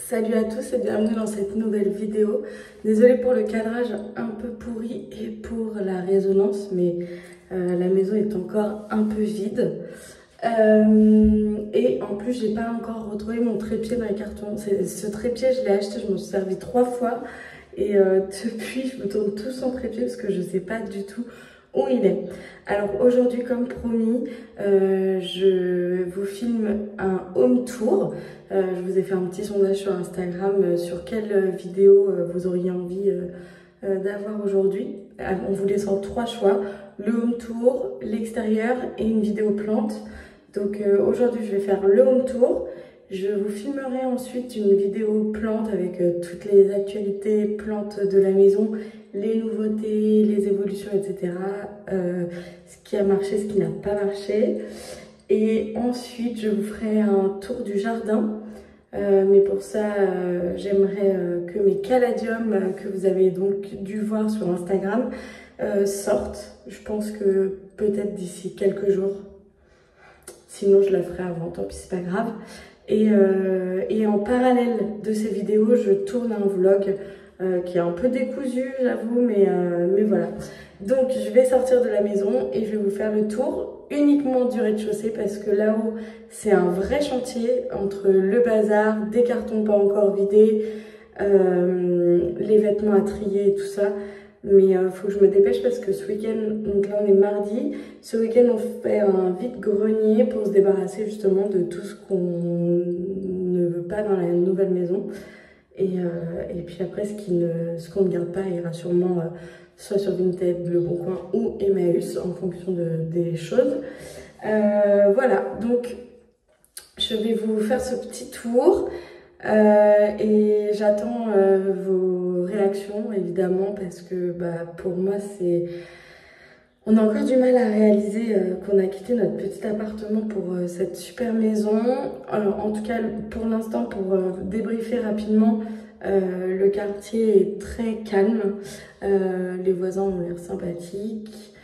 Salut à tous et bienvenue dans cette nouvelle vidéo. Désolée pour le cadrage un peu pourri et pour la résonance, mais la maison est encore un peu vide. Et en plus, j'ai pas encore retrouvé mon trépied dans les cartons. Ce trépied, je l'ai acheté, je m'en suis servi 3 fois. Et depuis, je me tourne tout sans trépied parce que je sais pas du tout où il est. Alors aujourd'hui, comme promis, je vous filme un home tour. Je vous ai fait un petit sondage sur Instagram sur quelle vidéo vous auriez envie d'avoir aujourd'hui. On vous laisse en 3 choix, le home tour, l'extérieur et une vidéo plante. Donc aujourd'hui, je vais faire le home tour. Je vous filmerai ensuite une vidéo plante avec toutes les actualités plantes de la maison, les nouveautés, les évolutions, etc. Ce qui a marché, ce qui n'a pas marché. Et ensuite, je vous ferai un tour du jardin. Mais pour ça, j'aimerais que mes caladiums que vous avez donc dû voir sur Instagram sortent. Je pense que peut-être d'ici quelques jours. Sinon, je la ferai avant, tant pis, c'est pas grave. Et en parallèle de ces vidéos, je tourne un vlog qui est un peu décousu, j'avoue, mais voilà. Donc, je vais sortir de la maison et je vais vous faire le tour uniquement du rez-de-chaussée parce que là-haut, c'est un vrai chantier entre le bazar, des cartons pas encore vidés, les vêtements à trier et tout ça. Mais faut que je me dépêche parce que ce week-end, donc là on est mardi, ce week-end on fait un vide-grenier pour se débarrasser justement de tout ce qu'on ne veut pas dans la nouvelle maison. Et puis après, ce qu'on ne garde pas ira sûrement soit sur Vinted, Le Bon Coin ou Emmaüs en fonction des choses. Voilà, donc je vais vous faire ce petit tour. Et j'attends vos réactions évidemment parce que pour moi on a encore du mal à réaliser qu'on a quitté notre petit appartement pour cette super maison. Alors en tout cas pour l'instant, pour débriefer rapidement, le quartier est très calme, les voisins ont l'air sympathiques.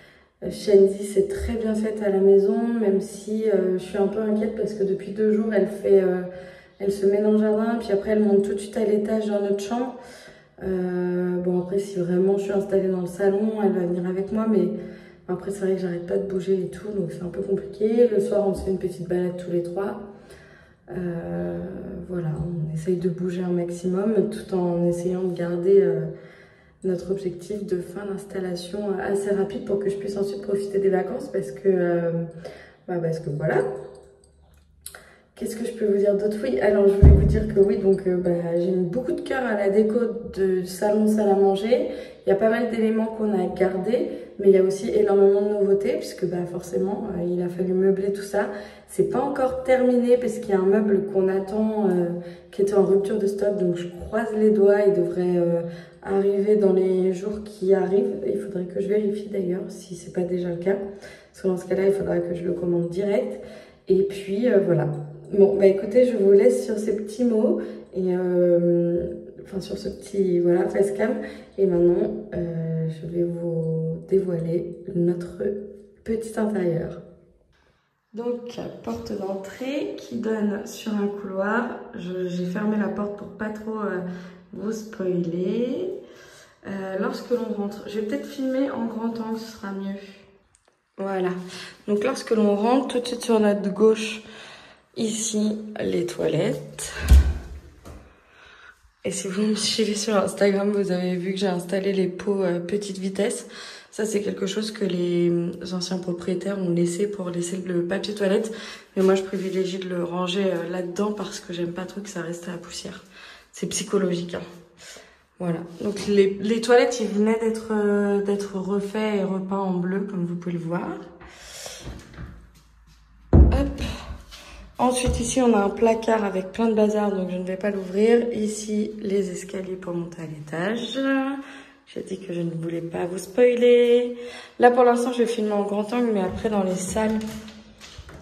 Shenzi s'est très bien faite à la maison, même si je suis un peu inquiète parce que depuis 2 jours elle se met dans le jardin, puis après elle monte tout de suite à l'étage dans notre chambre. Bon après si vraiment je suis installée dans le salon, elle va venir avec moi, mais après c'est vrai que j'arrête pas de bouger et tout, donc c'est un peu compliqué. Le soir on se fait une petite balade tous les 3. Voilà, on essaye de bouger un maximum tout en essayant de garder notre objectif de fin d'installation assez rapide pour que je puisse ensuite profiter des vacances parce que voilà. Qu'est-ce que je peux vous dire d'autre? Oui, alors je voulais vous dire que oui, donc j'ai mis beaucoup de cœur à la déco de salon, salle à manger. Il y a pas mal d'éléments qu'on a gardés, mais il y a aussi énormément de nouveautés, puisque forcément, il a fallu meubler tout ça. C'est pas encore terminé, parce qu'il y a un meuble qu'on attend, qui était en rupture de stock, donc je croise les doigts, il devrait arriver dans les jours qui arrivent. Il faudrait que je vérifie d'ailleurs, si c'est pas déjà le cas, parce que dans ce cas-là, il faudra que je le commande direct. Et puis voilà. Bon, écoutez, je vous laisse sur ces petits mots et sur ce petit facecam. Et maintenant, je vais vous dévoiler notre petit intérieur. Donc, porte d'entrée qui donne sur un couloir. J'ai fermé la porte pour pas trop vous spoiler. Lorsque l'on rentre, je vais peut-être filmer en grand angle, ce sera mieux. Voilà. Donc, lorsque l'on rentre, tout de suite sur notre gauche, ici, les toilettes. Et si vous me suivez sur Instagram, vous avez vu que j'ai installé les pots petite vitesse. Ça, c'est quelque chose que les anciens propriétaires ont laissé pour laisser le papier toilette. Mais moi, je privilégie de le ranger là-dedans parce que j'aime pas trop que ça reste à la poussière. C'est psychologique, hein. Voilà. Donc, les toilettes, ils venaient d'être refaits et repeints en bleu, comme vous pouvez le voir. Hop. Ensuite, ici, on a un placard avec plein de bazar, donc je ne vais pas l'ouvrir. Ici, les escaliers pour monter à l'étage. J'ai dit que je ne voulais pas vous spoiler. Là, pour l'instant, je vais filmer en grand angle, mais après, dans les salles,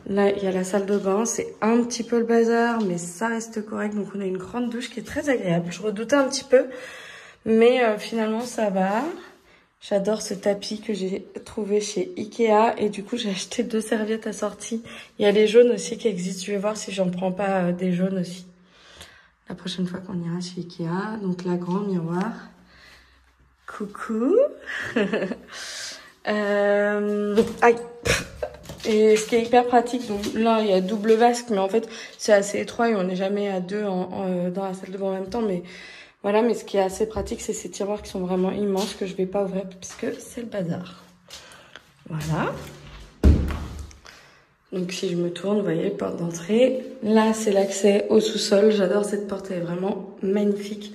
là, il y a la salle de bain. C'est un petit peu le bazar, mais ça reste correct. Donc, on a une grande douche qui est très agréable. Je redoutais un petit peu, mais finalement, ça va. J'adore ce tapis que j'ai trouvé chez Ikea et du coup j'ai acheté 2 serviettes assorties. Il y a les jaunes aussi qui existent, je vais voir si j'en prends pas des jaunes aussi. la prochaine fois qu'on ira chez Ikea. Donc là, grand miroir. Coucou. Aïe. Et ce qui est hyper pratique, donc là il y a double vasque, mais en fait c'est assez étroit et on n'est jamais à deux dans la salle de bain en même temps. Mais voilà, mais ce qui est assez pratique, c'est ces tiroirs qui sont vraiment immenses que je vais pas ouvrir parce que c'est le bazar. Voilà. Donc si je me tourne, vous voyez, porte d'entrée. Là c'est l'accès au sous-sol. J'adore cette porte, elle est vraiment magnifique.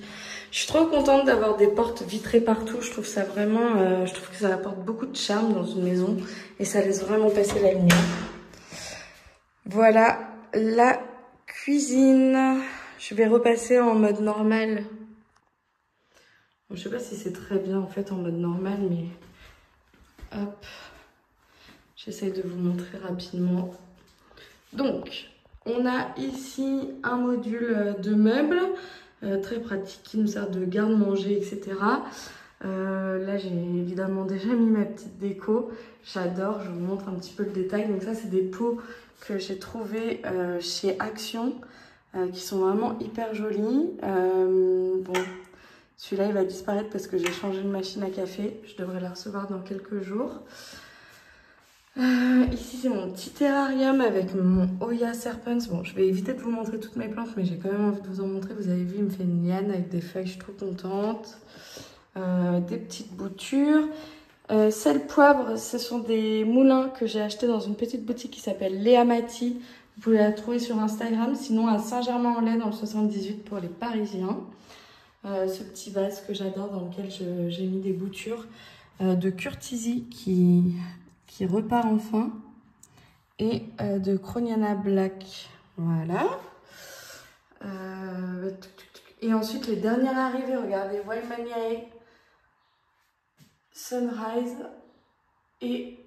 Je suis trop contente d'avoir des portes vitrées partout. Je trouve ça vraiment, je trouve que ça apporte beaucoup de charme dans une maison et ça laisse vraiment passer la lumière. Voilà la cuisine. Je vais repasser en mode normal. Bon, je sais pas si c'est très bien en fait en mode normal, mais hop, j'essaie de vous montrer rapidement. Donc, on a ici un module de meubles. Très pratique qui nous sert de garde-manger, etc. Là, j'ai évidemment déjà mis ma petite déco. J'adore, je vous montre un petit peu le détail. Donc ça, c'est des pots que j'ai trouvés chez Action, qui sont vraiment hyper jolis. Bon, celui-là, il va disparaître parce que j'ai changé de machine à café. Je devrais la recevoir dans quelques jours. Ici c'est mon petit terrarium avec mon Oya Serpens. Bon, je vais éviter de vous montrer toutes mes plantes, mais j'ai quand même envie de vous en montrer. Vous avez vu, il me fait une liane avec des feuilles, je suis trop contente. Des petites boutures. Sel, poivre, ce sont des moulins que j'ai achetés dans une petite boutique qui s'appelle Léa Mati. Vous pouvez la trouver sur Instagram, sinon à Saint-Germain-en-Laye dans le 78 pour les Parisiens. Ce petit vase que j'adore dans lequel j'ai mis des boutures de Curtizy qui repart enfin, et de Croniana Black. Voilà. Et ensuite les dernières arrivées, regardez, Wildmaniae, Sunrise, et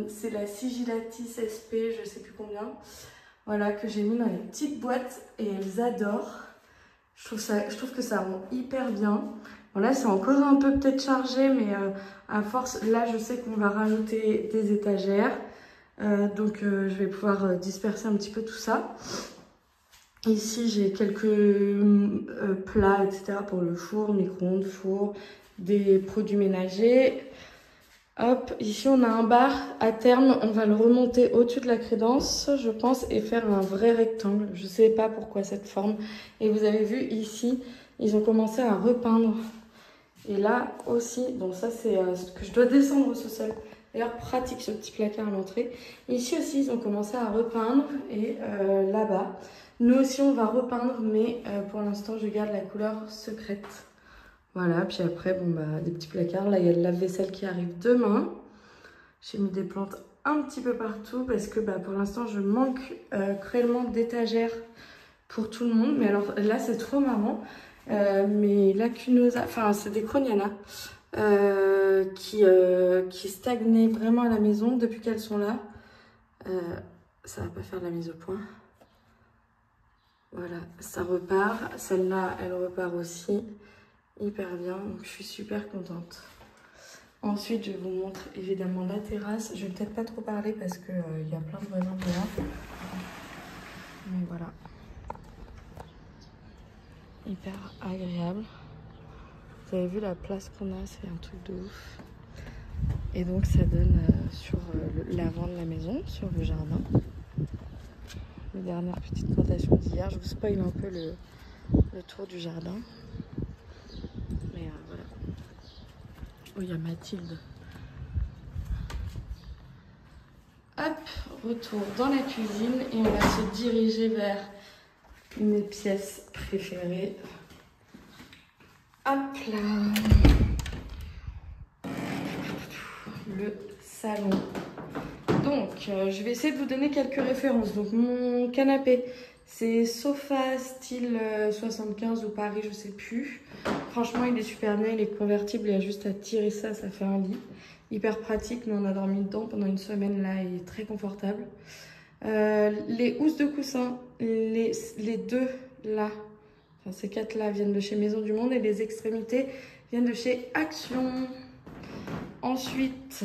c'est la Sigillatis SP, je sais plus combien. Voilà, que j'ai mis dans les petites boîtes et elles adorent. Je trouve que ça rend hyper bien. Bon, là, c'est encore un peu peut-être chargé, mais à force, là, je sais qu'on va rajouter des étagères. Donc, je vais pouvoir disperser un petit peu tout ça. Ici, j'ai quelques plats, etc. pour le four, micro-ondes, four, des produits ménagers. Hop, ici, on a un bar. À terme, on va le remonter au-dessus de la crédence, je pense, et faire un vrai rectangle. Je ne sais pas pourquoi cette forme. Et vous avez vu, ici, ils ont commencé à repeindre. Et là aussi, bon ça c'est ce que je dois descendre au sous-sol. D'ailleurs pratique ce petit placard à l'entrée. Ici aussi ils ont commencé à repeindre et là-bas. Nous aussi on va repeindre mais pour l'instant je garde la couleur secrète. Voilà, puis après bon bah des petits placards. Là il y a le lave-vaisselle qui arrive demain. J'ai mis des plantes un petit peu partout parce que bah, pour l'instant je manque cruellement d'étagères pour tout le monde. Mais alors là c'est trop marrant. Mes lacunosa, enfin c'est des Croniana qui stagnaient vraiment à la maison depuis qu'elles sont là. Ça va pas faire de la mise au point. Voilà, ça repart. Celle-là, elle repart aussi hyper bien. Donc je suis super contente. Ensuite, je vous montre évidemment la terrasse. Je vais peut-être pas trop parler parce que y a plein de voisins dehors. Mais voilà. Hyper agréable. Vous avez vu la place qu'on a, c'est un truc de ouf. Et donc ça donne sur l'avant de la maison, sur le jardin. Les dernières petites plantations d'hier. Je vous spoil un peu le tour du jardin. Mais voilà. Oh, il y a Mathilde. Hop, retour dans la cuisine et on va se diriger vers mes pièces préférées. Hop là. Le salon. Donc, je vais essayer de vous donner quelques références. Donc, mon canapé, c'est Sofa style 75 ou Paris, je sais plus. Franchement, il est super bien, il est convertible, il y a juste à tirer ça, ça fait un lit. Hyper pratique, nous on a dormi dedans pendant une semaine là, il est très confortable. Les housses de coussin, les deux là, enfin ces quatre là viennent de chez Maison du Monde et les extrémités viennent de chez Action. Ensuite,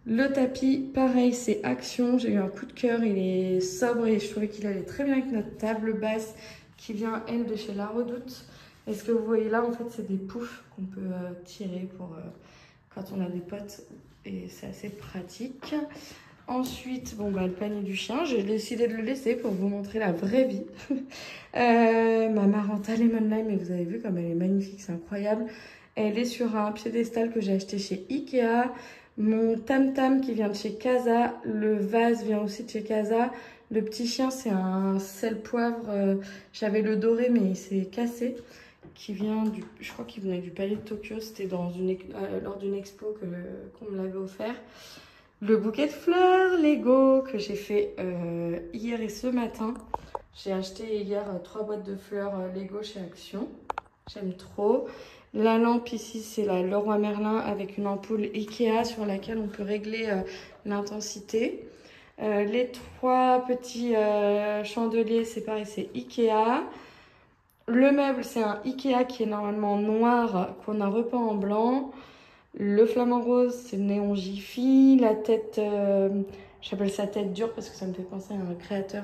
le tapis, pareil, c'est Action. J'ai eu un coup de cœur, il est sobre et je trouvais qu'il allait très bien avec notre table basse qui vient, elle, de chez La Redoute. Et ce que vous voyez là, en fait, c'est des poufs qu'on peut tirer pour quand on a des potes. Et c'est assez pratique. Ensuite, bon, bah, le panier du chien, j'ai décidé de le laisser pour vous montrer la vraie vie. Ma Maranta Lemon Lime, et vous avez vu comme elle est magnifique, c'est incroyable. Elle est sur un piédestal que j'ai acheté chez Ikea. Mon Tam Tam qui vient de chez Casa. Le vase vient aussi de chez Casa. Le petit chien, c'est un sel poivre. J'avais le doré, mais il s'est cassé. Qui vient du, je crois qu'il venait du Palais de Tokyo. C'était dans lors d'une expo qu'on me l'avait offert. Le bouquet de fleurs Lego que j'ai fait hier et ce matin. J'ai acheté hier 3 boîtes de fleurs Lego chez Action. J'aime trop. La lampe ici, c'est la Leroy Merlin avec une ampoule Ikea sur laquelle on peut régler l'intensité. Les 3 petits chandeliers, c'est pareil, c'est Ikea. Le meuble, c'est un Ikea qui est normalement noir, qu'on a repeint en blanc. Le flamant rose, c'est Néon Jiffy. La tête, j'appelle ça tête dure parce que ça me fait penser à un créateur,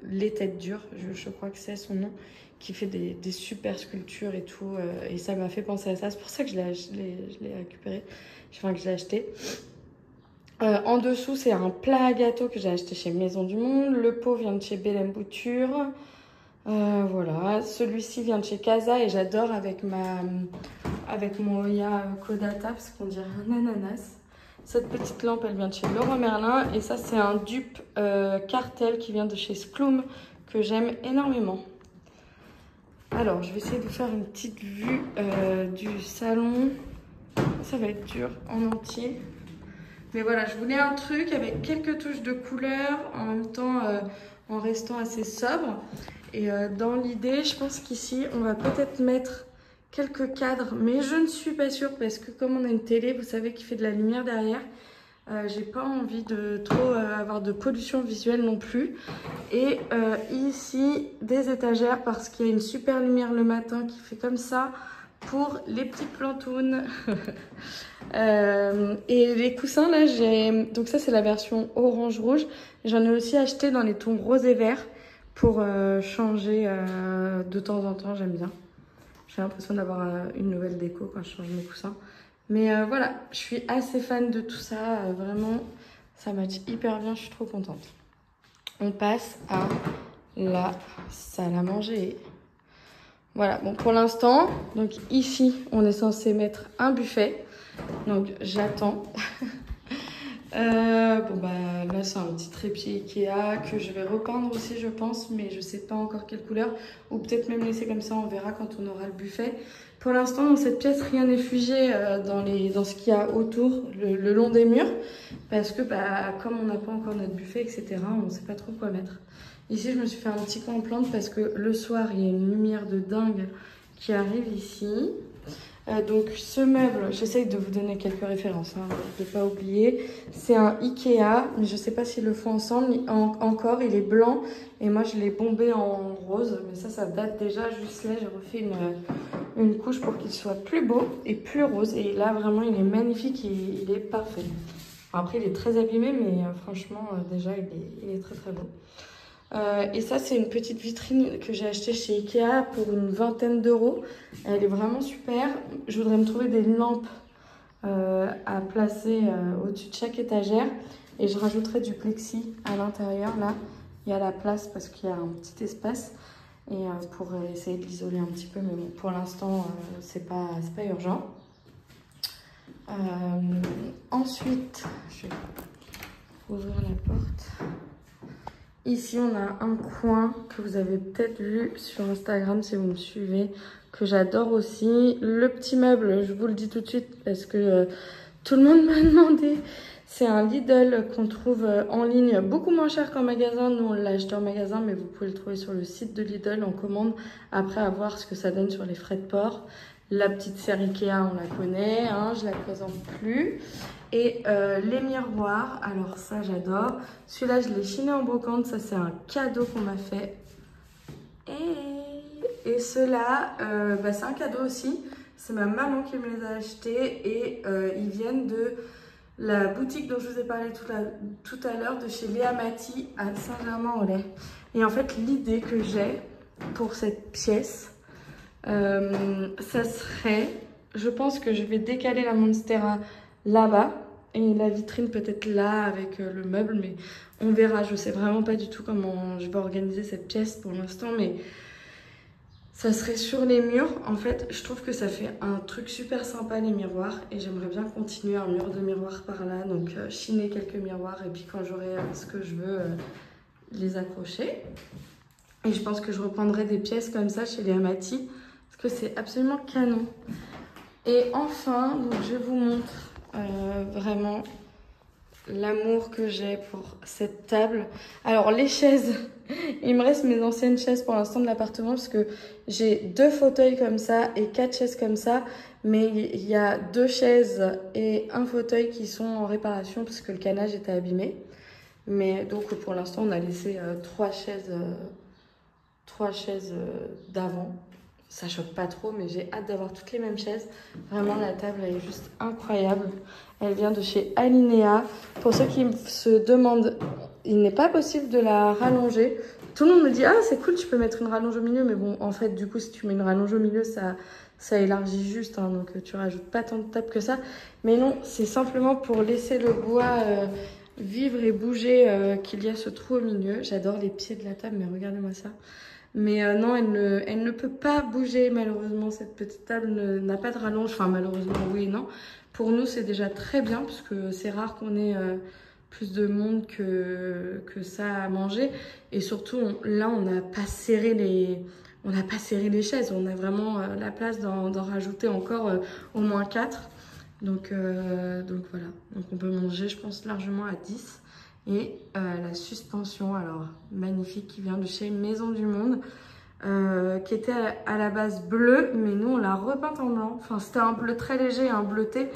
Les Têtes Dures, je crois que c'est son nom, qui fait des super sculptures et tout. Et ça m'a fait penser à ça. C'est pour ça que je l'ai récupéré, enfin que je l'ai acheté. En dessous, c'est un plat à gâteau que j'ai acheté chez Maison du Monde. Le pot vient de chez Bélem Bouture. Voilà, celui-ci vient de chez Casa et j'adore avec mon Oya Kodata parce qu'on dirait un ananas. Cette petite lampe, elle vient de chez Leroy Merlin et ça, c'est un dupe cartel qui vient de chez Sploom que j'aime énormément. Alors, je vais essayer de vous faire une petite vue du salon. Ça va être dur en entier. Mais voilà, je voulais un truc avec quelques touches de couleur en même temps en restant assez sobre. Et dans l'idée, je pense qu'ici, on va peut-être mettre quelques cadres, mais je ne suis pas sûre parce que comme on a une télé, vous savez, qui fait de la lumière derrière, j'ai pas envie de trop avoir de pollution visuelle non plus. Et ici, des étagères parce qu'il y a une super lumière le matin qui fait comme ça pour les petites plantounes. Et les coussins, là, donc ça, c'est la version orange-rouge. J'en ai aussi acheté dans les tons rose et vert. Pour changer de temps en temps, j'aime bien. J'ai l'impression d'avoir une nouvelle déco quand je change mes coussins. Mais voilà, je suis assez fan de tout ça. Vraiment, ça match hyper bien, je suis trop contente. On passe à la salle à manger. Voilà, bon pour l'instant, donc ici, on est censé mettre un buffet. Donc j'attends. Bon bah là c'est un petit trépied Ikea que je vais repeindre aussi je pense, mais je sais pas encore quelle couleur, ou peut-être même laisser comme ça, on verra quand on aura le buffet. Pour l'instant dans cette pièce rien n'est figé dans ce qu'il y a autour, le long des murs, parce que bah comme on n'a pas encore notre buffet etc, on sait pas trop quoi mettre. Ici je me suis fait un petit coin en plante parce que le soir il y a une lumière de dingue qui arrive ici. Donc ce meuble, j'essaye de vous donner quelques références, hein, de ne pas oublier. C'est un Ikea, mais je ne sais pas s'ils le font ensemble. Encore, il est blanc et moi je l'ai bombé en rose. Mais ça date déjà. Juste là, j'ai refait une couche pour qu'il soit plus beau et plus rose. Et là, vraiment, il est magnifique et il est parfait. Après, il est très abîmé, mais franchement, déjà, il est très très beau. Et ça, c'est une petite vitrine que j'ai achetée chez Ikea pour une vingtaine d'euros. Elle est vraiment super. Je voudrais me trouver des lampes à placer au-dessus de chaque étagère. Et je rajouterai du plexi à l'intérieur. Là, il y a la place parce qu'il y a un petit espace. Et pour essayer de l'isoler un petit peu. Mais bon, pour l'instant, c'est pas urgent. Ensuite, je vais ouvrir la porte. Ici, on a un coin que vous avez peut-être vu sur Instagram si vous me suivez, que j'adore aussi. Le petit meuble, je vous le dis tout de suite parce que tout le monde m'a demandé. C'est un Lidl qu'on trouve en ligne beaucoup moins cher qu'en magasin. Nous, on l'a acheté en magasin, mais vous pouvez le trouver sur le site de Lidl en commande. Après, à voir ce que ça donne sur les frais de port. La petite serre Ikea, on la connaît, hein, je la présente plus. Et les miroirs, alors ça j'adore. Celui-là je l'ai chiné en brocante, ça c'est un cadeau qu'on m'a fait. Et ceux-là, bah, c'est un cadeau aussi. C'est ma maman qui me les a achetés et ils viennent de la boutique dont je vous ai parlé tout à l'heure, de chez Léa Mati à Saint-Germain-en-Laye. Et en fait, l'idée que j'ai pour cette pièce, ça serait... Je pense que je vais décaler la Monstera là-bas et la vitrine peut-être là avec le meuble, mais on verra. Je sais vraiment pas du tout comment je vais organiser cette pièce pour l'instant, mais ça serait sur les murs. En fait, je trouve que ça fait un truc super sympa les miroirs et j'aimerais bien continuer un mur de miroirs par là, donc chiner quelques miroirs et puis quand j'aurai ce que je veux, les accrocher. Et je pense que je reprendrai des pièces comme ça chez les Amati parce que c'est absolument canon. Et enfin, donc je vous montre vraiment l'amour que j'ai pour cette table. Alors les chaises, il me reste mes anciennes chaises pour l'instant de l'appartement parce que j'ai 2 fauteuils comme ça et 4 chaises comme ça. Mais il y a 2 chaises et un fauteuil qui sont en réparation parce que le canage était abîmé. Mais donc pour l'instant on a laissé 3 chaises d'avant. Ça choque pas trop, mais j'ai hâte d'avoir toutes les mêmes chaises. Vraiment, la table, elle est juste incroyable. Elle vient de chez Alinea. Pour ceux qui se demandent, il n'est pas possible de la rallonger. Tout le monde me dit, ah, c'est cool, tu peux mettre une rallonge au milieu. Mais bon, en fait, du coup, si tu mets une rallonge au milieu, ça élargit juste. Hein, donc, tu rajoutes pas tant de table que ça. Mais non, c'est simplement pour laisser le bois vivre et bouger qu'il y a ce trou au milieu. J'adore les pieds de la table, mais regardez-moi ça. Mais non, elle ne peut pas bouger malheureusement, cette petite table n'a pas de rallonge, enfin malheureusement oui et non. Pour nous c'est déjà très bien parce que c'est rare qu'on ait plus de monde que ça à manger. Et surtout là on n'a pas serré les chaises, on a vraiment la place d'en rajouter encore au moins 4. Donc voilà, donc on peut manger je pense largement à 10. Et la suspension, alors magnifique, qui vient de chez Maison du Monde, qui était à la base bleue, mais nous on l'a repeinte en blanc. Enfin, c'était un bleu très léger, un bleuté.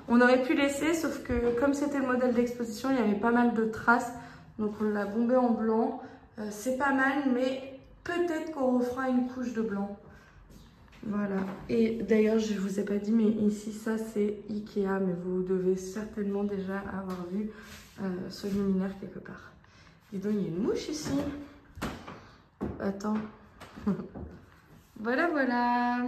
On aurait pu laisser, sauf que comme c'était le modèle d'exposition, il y avait pas mal de traces. Donc on l'a bombé en blanc. C'est pas mal, mais peut-être qu'on refera une couche de blanc. Voilà. Et d'ailleurs, je vous ai pas dit, mais ici, ça c'est Ikea, mais vous devez certainement déjà avoir vu ce luminaire quelque part. Et donc, il y a une mouche ici. Attends. Voilà, voilà.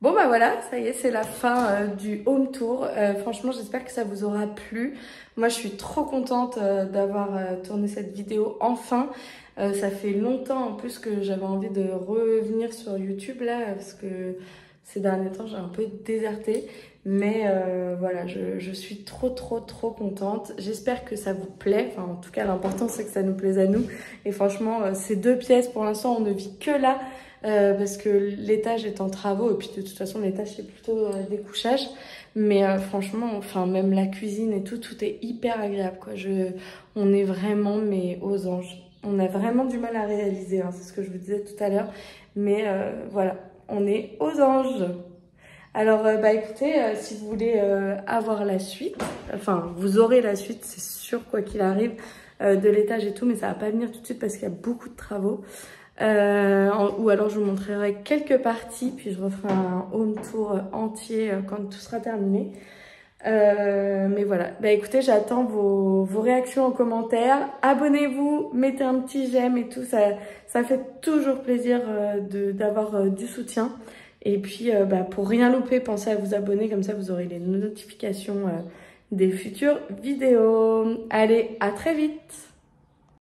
Bon, bah voilà, ça y est, c'est la fin du home tour. Franchement, j'espère que ça vous aura plu. Moi, je suis trop contente d'avoir tourné cette vidéo enfin. Ça fait longtemps en plus que j'avais envie de revenir sur YouTube là, parce que ces derniers temps, j'ai un peu déserté. Mais voilà, je suis trop contente. J'espère que ça vous plaît. Enfin, en tout cas, l'important, c'est que ça nous plaise à nous. Et franchement, ces 2 pièces, pour l'instant, on ne vit que là. Parce que l'étage est en travaux. Et puis, de toute façon, l'étage, c'est plutôt des couchages. Mais franchement, enfin, même la cuisine et tout est hyper agréable, quoi. On est vraiment, mais aux anges. On a vraiment du mal à réaliser, hein, c'est ce que je vous disais tout à l'heure. Mais voilà, on est aux anges. Alors, bah écoutez, si vous voulez avoir la suite, enfin, vous aurez la suite, c'est sûr, quoi qu'il arrive, de l'étage et tout, mais ça va pas venir tout de suite parce qu'il y a beaucoup de travaux. Ou alors, je vous montrerai quelques parties, puis je referai un home tour entier quand tout sera terminé. Mais voilà, bah écoutez, j'attends vos réactions en commentaire. Abonnez-vous, mettez un petit j'aime et tout, ça fait toujours plaisir d'avoir du soutien. Et puis bah, pour rien louper, pensez à vous abonner, comme ça vous aurez les notifications des futures vidéos. Allez, à très vite!